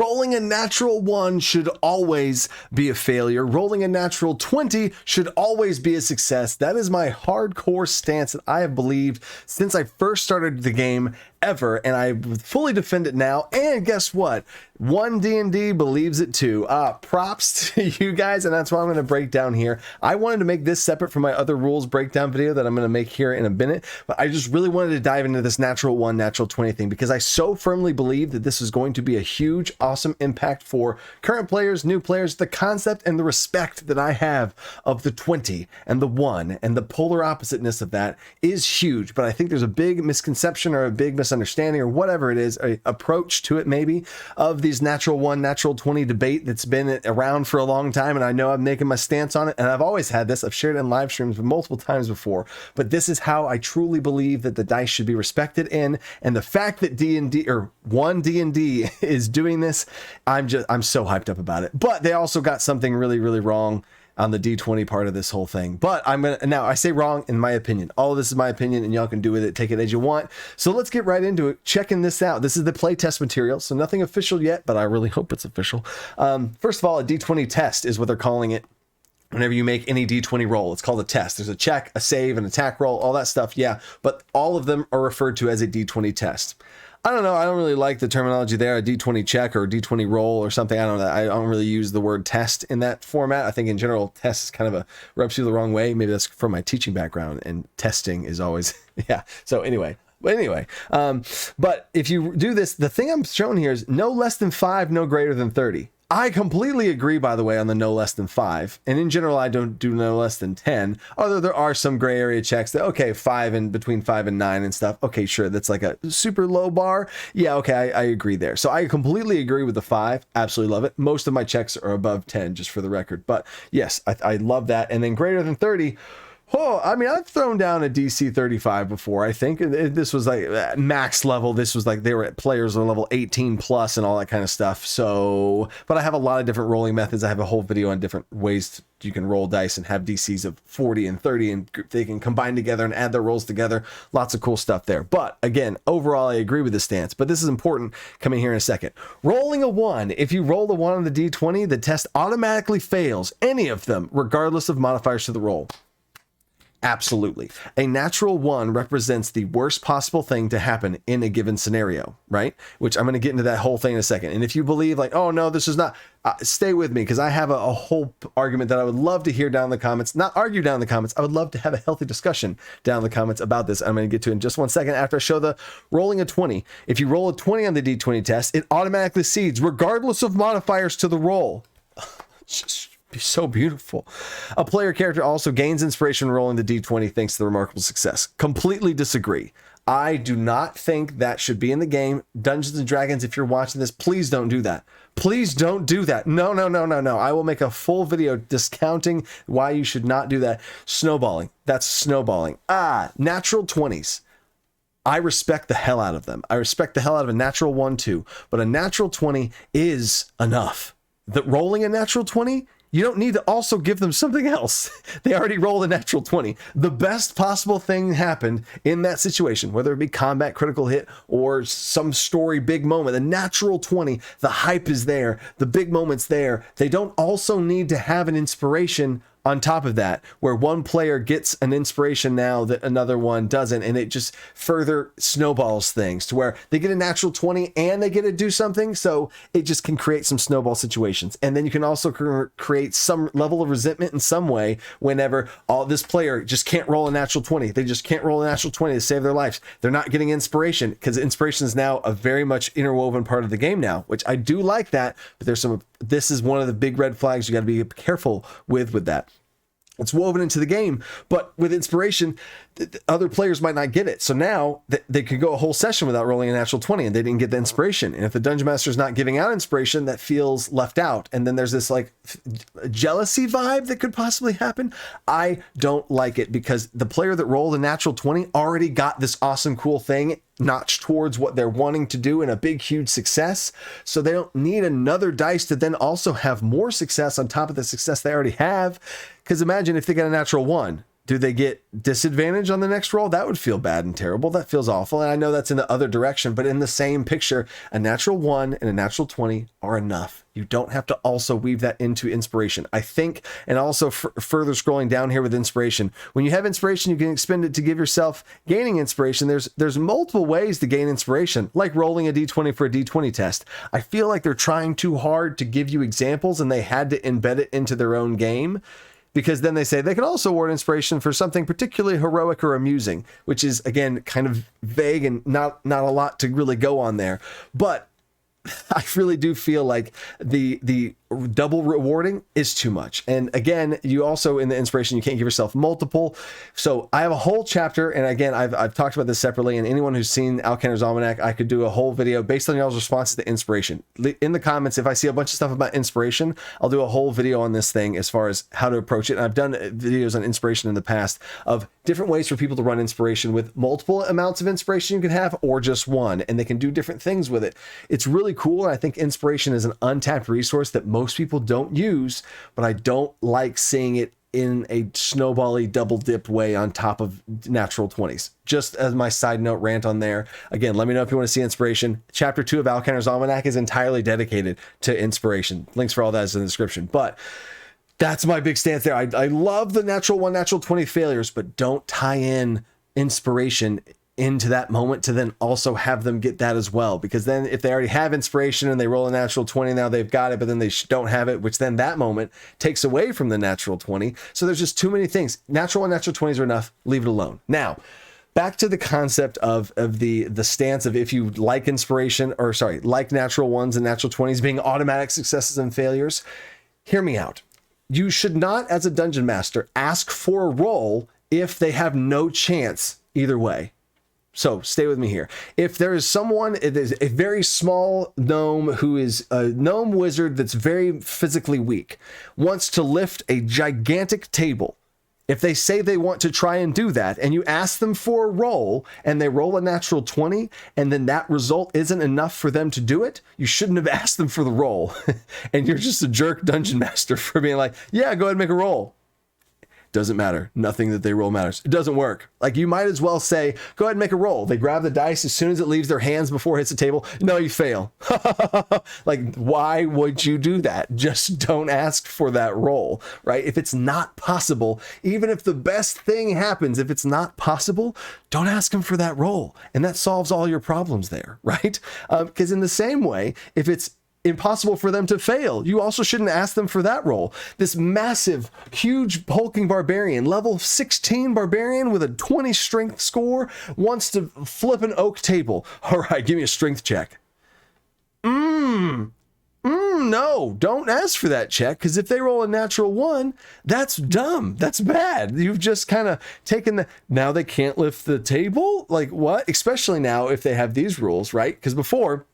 Rolling a natural 1 should always be a failure. Rolling a natural 20 should always be a success. That is my hardcore stance that I have believed since I first started the game ever, and I fully defend it now. And guess what? One D&D believes it too. Props to you guys, and that's what I'm going to break down here. I wanted to make this separate from my other rules breakdown video that I'm going to make here in a minute, but I just really wanted to dive into this natural 1, natural 20 thing because I so firmly believe that this is going to be a huge, awesome impact for current players, new players, the concept and the respect that I have of the 20 and the 1 and the polar oppositeness of that is huge. But I think there's a big misconception or a big misunderstanding or whatever it is, a approach to it maybe of these natural 1, natural 20 debate that's been around for a long time. And I know I'm making my stance on it, and I've always had this. I've shared it in live streams multiple times before, but this is how I truly believe that the dice should be respected in. And the fact that D&D or One D&D is doing this, I'm so hyped up about it. But they also got something really, really wrong on the D20 part of this whole thing. But now I say wrong in my opinion. All of this is my opinion, and y'all can do with it, take it as you want. So let's get right into it, checking this out. This is the playtest material, so nothing official yet, but I really hope it's official. First of all, a D20 test is what they're calling it. Whenever you make any D20 roll, it's called a test. There's a check, a save, an attack roll, all that stuff. Yeah, but all of them are referred to as a D20 test. I don't know. I don't really like the terminology there, a D20 check or a D20 roll or something. I don't know. I don't really use the word test in that format. I think in general, test is kind of rubs you the wrong way. Maybe that's from my teaching background, and testing is always, yeah. So anyway, but if you do this, the thing I'm showing here is no less than 5, no greater than 30. I completely agree, by the way, on the no less than 5. And in general, I don't do no less than 10, although there are some gray area checks that, okay, 5 and between 5 and 9 and stuff. Okay, sure. That's like a super low bar. Yeah, okay, I agree there. So I completely agree with the 5. Absolutely love it. Most of my checks are above 10, just for the record. But yes, I love that. And then greater than 30. Oh, I mean, I've thrown down a DC 35 before. I think this was like max level. This was like they were at players on level 18 plus and all that kind of stuff. So, but I have a lot of different rolling methods. I have a whole video on different ways you can roll dice and have DCs of 40 and 30, and they can combine together and add their rolls together. Lots of cool stuff there. But again, overall, I agree with this stance, but this is important coming here in a second. Rolling a 1. If you roll a 1 on the D20, the test automatically fails any of them, regardless of modifiers to the roll. Absolutely. A natural 1 represents the worst possible thing to happen in a given scenario, right? Which I'm going to get into that whole thing in a second. And if you believe like, oh no, this is not, stay with me, because I have a whole argument that I would love to hear down in the comments, not argue down in the comments. I would love to have a healthy discussion down in the comments about this. I'm going to get to it in just 1 second after I show the rolling a 20. If you roll a 20 on the D20 test, it automatically seeds regardless of modifiers to the roll. Just be so beautiful. A player character also gains inspiration rolling the D20 thanks to the remarkable success. Completely disagree. I do not think that should be in the game. Dungeons and Dragons, if you're watching this, please don't do that. Please don't do that. No. I will make a full video discounting why you should not do that. Snowballing. That's snowballing. Natural 20s. I respect the hell out of them. I respect the hell out of a natural 1 too, but a natural 20 is enough. The rolling a natural 20, you don't need to also give them something else. They already rolled a natural 20. The best possible thing happened in that situation, whether it be combat, critical hit, or some story, big moment. The natural 20, the hype is there. The big moment's there. They don't also need to have an inspiration on top of that, where one player gets an inspiration now that another one doesn't, and it just further snowballs things to where they get a natural 20 and they get to do something, so it just can create some snowball situations. And then you can also create some level of resentment in some way whenever this player just can't roll a natural 20. They just can't roll a natural 20 to save their lives. They're not getting inspiration, because inspiration is now a very much interwoven part of the game now, which I do like that, but this is one of the big red flags you got to be careful with that. It's woven into the game, but with inspiration, other players might not get it. So now they could go a whole session without rolling a natural 20 and they didn't get the inspiration. And if the Dungeon Master's not giving out inspiration, that feels left out. And then there's this like jealousy vibe that could possibly happen. I don't like it, because the player that rolled a natural 20 already got this awesome, cool thing notched towards what they're wanting to do in a big, huge success. So they don't need another dice to then also have more success on top of the success they already have. Because imagine if they got a natural 1. Do they get disadvantage on the next roll? That would feel bad and terrible. That feels awful. And I know that's in the other direction, but in the same picture, a natural 1 and a natural 20 are enough. You don't have to also weave that into inspiration. I think, and also further scrolling down here with inspiration, when you have inspiration, you can expend it to give yourself gaining inspiration. There's multiple ways to gain inspiration, like rolling a D20 for a D20 test. I feel like they're trying too hard to give you examples, and they had to embed it into their own game. Because then they say they can also award inspiration for something particularly heroic or amusing, which is, again, kind of vague and not a lot to really go on there. But I really do feel like the double rewarding is too much. And again, you also, in the inspiration, you can't give yourself multiple. So I have a whole chapter, and again, I've talked about this separately, and anyone who's seen Alcanar's Almanac, I could do a whole video based on y'all's responses to inspiration. In the comments, if I see a bunch of stuff about inspiration, I'll do a whole video on this thing as far as how to approach it. And I've done videos on inspiration in the past of different ways for people to run inspiration with multiple amounts of inspiration you can have, or just one, and they can do different things with it. It's really cool. And I think inspiration is an untapped resource that most people don't use, but I don't like seeing it in a snowbally double dip way on top of natural 20s. Just as my side note rant on there. Again, let me know if you want to see inspiration. Chapter 2 of Alcanar's Almanac is entirely dedicated to inspiration. Links for all that is in the description. But that's my big stance there. I love the natural 1, natural 20 failures, but don't tie in inspiration into that moment to then also have them get that as well. Because then if they already have inspiration and they roll a natural 20, now they've got it, but then they don't have it, which then that moment takes away from the natural 20. So there's just too many things. Natural and natural 20s are enough. Leave it alone. Now, back to the concept of the stance of, if you like inspiration, or sorry, like natural 1s and natural 20s being automatic successes and failures, hear me out. You should not, as a dungeon master, ask for a roll if they have no chance either way. So stay with me here. If there is someone, it is a very small gnome who is a gnome wizard that's very physically weak, wants to lift a gigantic table. If they say they want to try and do that, and you ask them for a roll, and they roll a natural 20, and then that result isn't enough for them to do it, you shouldn't have asked them for the roll. And you're just a jerk dungeon master for being like, yeah, go ahead and make a roll. Doesn't matter. Nothing that they roll matters. It doesn't work. Like, you might as well say, go ahead and make a roll. They grab the dice as soon as it leaves their hands before it hits the table. No, you fail. Like, why would you do that? Just don't ask for that roll, right? If it's not possible, even if the best thing happens, if it's not possible, don't ask them for that roll. And that solves all your problems there, right? Because in the same way, if it's impossible for them to fail, you also shouldn't ask them for that roll. This massive, huge, hulking barbarian, level 16 barbarian with a 20 strength score, wants to flip an oak table. All right, give me a strength check. No, don't ask for that check, because if they roll a natural 1, that's dumb. That's bad. You've just kind of taken now they can't lift the table? Like, what? Especially now if they have these rules, right? Because before,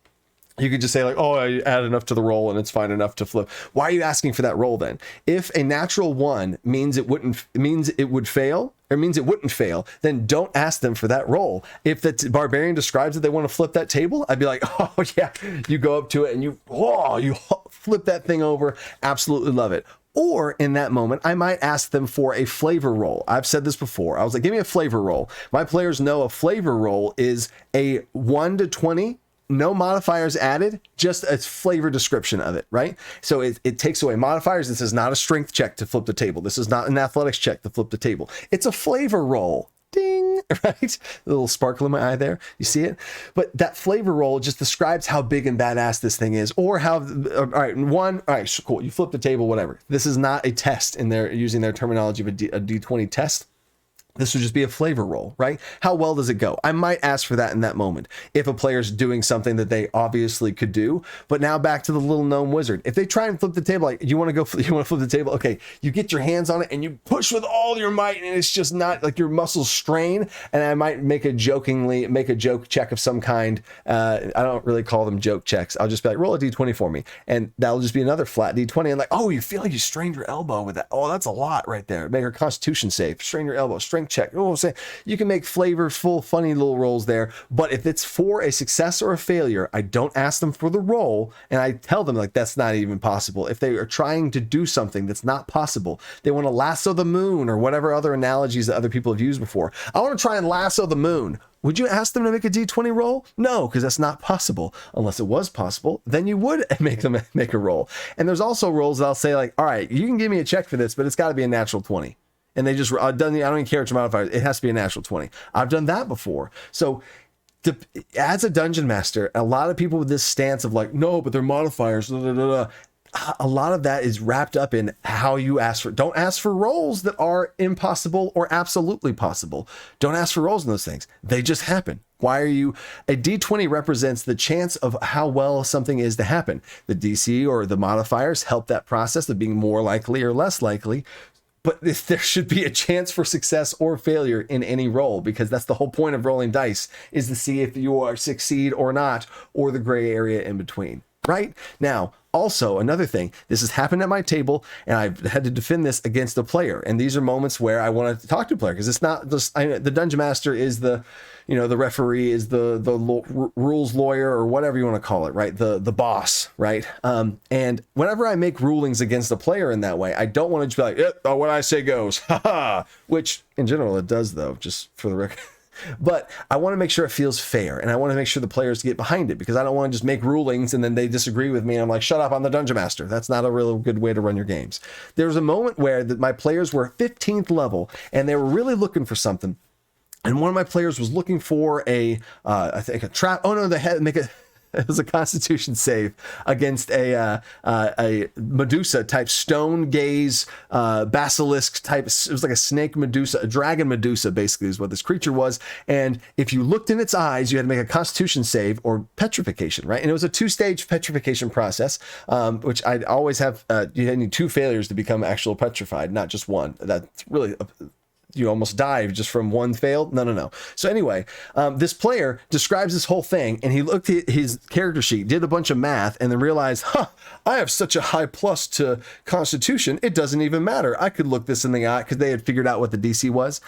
you could just say, like, oh, I add enough to the roll and it's fine enough to flip. Why are you asking for that roll then? If a natural 1 means it would fail, or means it wouldn't fail, then don't ask them for that roll. If the barbarian describes that they want to flip that table, I'd be like, oh yeah, you go up to it and you flip that thing over. Absolutely love it. Or in that moment, I might ask them for a flavor roll. I've said this before. I was like, give me a flavor roll. My players know a flavor roll is a 1 to 20, no modifiers added, just a flavor description of it, right? So it takes away modifiers. This is not a strength check to flip the table. This is not an athletics check to flip the table. It's a flavor roll. Ding, right? A little sparkle in my eye there. You see it? But that flavor roll just describes how big and badass this thing is, or how, all right, cool. You flip the table, whatever. This is not a test in their, using their terminology of a D20 test. This would just be a flavor roll, right? How well does it go? I might ask for that in that moment if a player's doing something that they obviously could do. But now back to the little gnome wizard. If they try and flip the table, like, you want to flip the table? Okay, you get your hands on it and you push with all your might, and it's just not, like, your muscles strain. And I might make a joke check of some kind. I don't really call them joke checks. I'll just be like, roll a D20 for me, and that'll just be another flat D20. And like, oh, you feel like you strained your elbow with that. Oh, that's a lot right there. Make her Constitution save. Strain your elbow. Strength strength check. You know what I'm saying? You can make flavorful, funny little rolls there. But if it's for a success or a failure, I don't ask them for the roll. And I tell them, like, that's not even possible. If they are trying to do something that's not possible, they want to lasso the moon or whatever other analogies that other people have used before. I want to try and lasso the moon. Would you ask them to make a D20 roll? No, because that's not possible. Unless it was possible, then you would make them make a roll. And there's also rolls that I'll say, like, all right, you can give me a check for this, but it's got to be a natural 20. And they just, I don't even care what your modifier, it has to be a natural 20. I've done that before. So as a dungeon master, a lot of people with this stance of like, no, but they're modifiers, blah, blah, blah, blah. A lot of that is wrapped up in how you ask for. Don't ask for rolls that are impossible or absolutely possible. Don't ask for rolls in those things. They just happen. Why are you? A D20 represents the chance of how well something is to happen. The DC or the modifiers help that process of being more likely or less likely. But if there should be a chance for success or failure in any roll, because that's the whole point of rolling dice, is to see if you are succeed or not, or the gray area in between. Right? Now, also, another thing, this has happened at my table, and I've had to defend this against a player. And these are moments where I want to talk to a player, because it's not just, the dungeon master is the, the referee is the rules lawyer, or whatever you want to call it, right? The boss, right? And whenever I make rulings against a player in that way, I don't want to just be like, what I say goes, haha, which in general it does, though, just for the record. But I want to make sure it feels fair, and I want to make sure the players get behind it, because I don't want to just make rulings and then they disagree with me and I'm like, shut up, I'm the dungeon master. That's not a real good way to run your games. There was a moment where my players were 15th level and they were really looking for something, and one of my players was looking for I think a trap. Oh no, they had to make it was a Constitution save against a Medusa type stone gaze, basilisk type. It was like a snake Medusa, a dragon Medusa, basically is what this creature was. And if you looked in its eyes, you had to make a Constitution save or petrification, right? And it was a 2-stage petrification process, which I'd always have. You need 2 failures to become actual petrified, not just one. That's really you almost dive just from one failed. No. So anyway, this player describes this whole thing, and he looked at his character sheet, did a bunch of math, and then realized, I have such a high plus to Constitution, it doesn't even matter. I could look this in the eye, because they had figured out what the DC was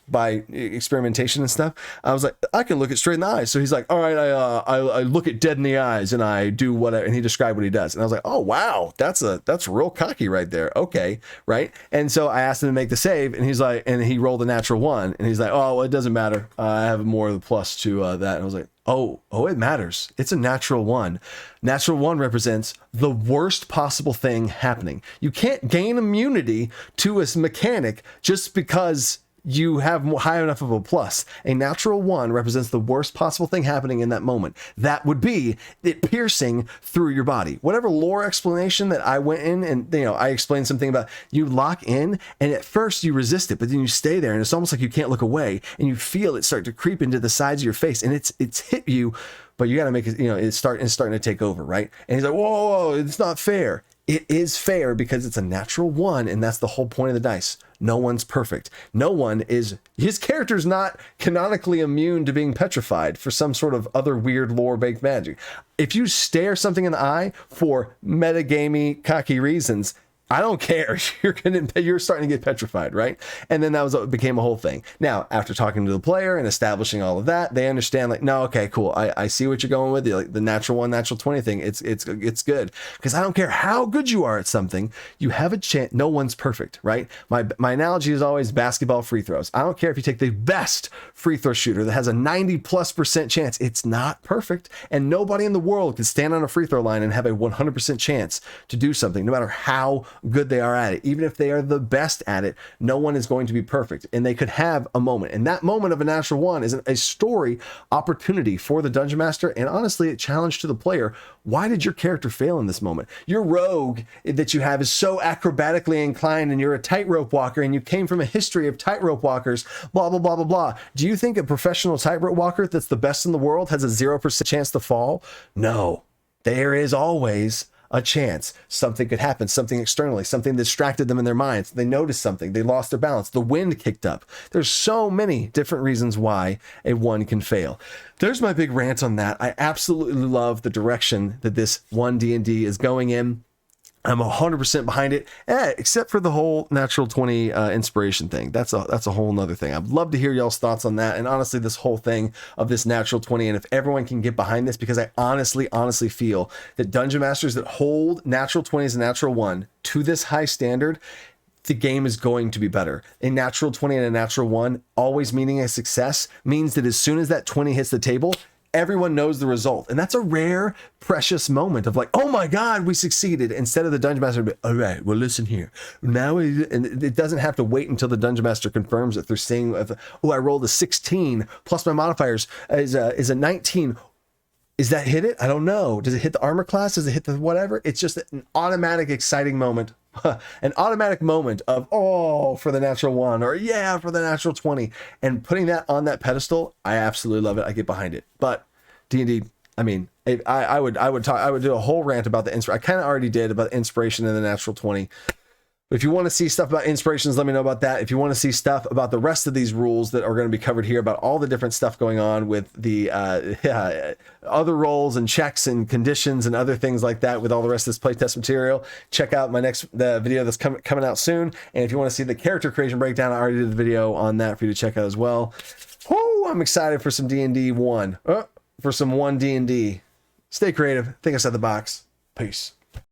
by experimentation and stuff. I was like, I can look it straight in the eyes. So he's like, all right, I look it dead in the eyes and I do whatever. And he described what he does. And I was like, oh wow, that's real cocky right there. Okay, right. And so I asked him to make the save, and he's like, and he rolled a natural 1, and he's like, oh, well, it doesn't matter. I have more of the plus to that. And I was like, oh, it matters. It's a natural 1. Natural 1 represents the worst possible thing happening. You can't gain immunity to a mechanic just because you have high enough of a plus. A natural 1 represents the worst possible thing happening in that moment. That would be it piercing through your body. Whatever lore explanation that I went in, and I explained something about you lock in, and at first you resist it, but then you stay there, and it's almost like you can't look away, and you feel it start to creep into the sides of your face, and it's hit you, but you got to make it. It's starting to take over, right? And he's like, whoa, it's not fair. It is fair because it's a natural 1, and that's the whole point of the dice. No one's perfect. No one is. His character's not canonically immune to being petrified for some sort of other weird lore-baked magic. If you stare something in the eye for metagamey, cocky reasons, I don't care. You're starting to get petrified, right? And then that was what became a whole thing. Now, after talking to the player and establishing all of that, they understand, like, no, okay, cool. I see what you're going with. Like the natural 1, natural 20 thing. It's good, because I don't care how good you are at something. You have a chance. No one's perfect, right? My analogy is always basketball free throws. I don't care if you take the best free throw shooter that has a 90+% chance. It's not perfect, and nobody in the world can stand on a free throw line and have a 100% chance to do something, no matter how good they are at it. Even if they are the best at it, no one is going to be perfect, and they could have a moment, and that moment of a natural 1 is a story opportunity for the dungeon master, and honestly a challenge to the player. Why did your character fail in this moment? Your rogue that you have is so acrobatically inclined, and you're a tightrope walker, and you came from a history of tightrope walkers, blah blah blah blah blah. Do you think a professional tightrope walker that's the best in the world has a 0% chance to fall? No, there is always a chance. Something could happen, something externally, something distracted them in their minds. They noticed something, they lost their balance, the wind kicked up. There's so many different reasons why a 1 can fail. There's my big rant on that. I absolutely love the direction that this One D&D is going in. I'm 100% behind it, except for the whole natural 20 inspiration thing. That's a whole nother thing. I'd love to hear y'all's thoughts on that. And honestly, this whole thing of this natural 20, and if everyone can get behind this, because I honestly feel that dungeon masters that hold natural 20s and natural 1 to this high standard, the game is going to be better. A natural 20 and a natural 1 always meaning a success means that as soon as that 20 hits the table, everyone knows the result. And that's a rare, precious moment of like, oh my God, we succeeded. Instead of the dungeon master, be, all right, well, listen here. Now, and it doesn't have to wait until the dungeon master confirms it. They're saying, oh, I rolled a 16 plus my modifiers is a 19. Is that hit it? I don't know. Does it hit the armor class? Does it hit the whatever? It's just an automatic, exciting moment. An automatic moment of, oh, for the natural 1, or yeah, for the natural 20. And putting that on that pedestal, I absolutely love it. I get behind it. But D&D, I mean, I would do a whole rant about the inspiration. I kind of already did about inspiration in the natural 20. But if you want to see stuff about inspirations, let me know about that. If you want to see stuff about the rest of these rules that are going to be covered here, about all the different stuff going on with the other roles and checks and conditions and other things like that with all the rest of this playtest material, check out my next video that's coming out soon. And if you want to see the character creation breakdown, I already did the video on that for you to check out as well. Whoo, I'm excited for some D&D 1. For some One D&D. Stay creative. Think outside the box. Peace.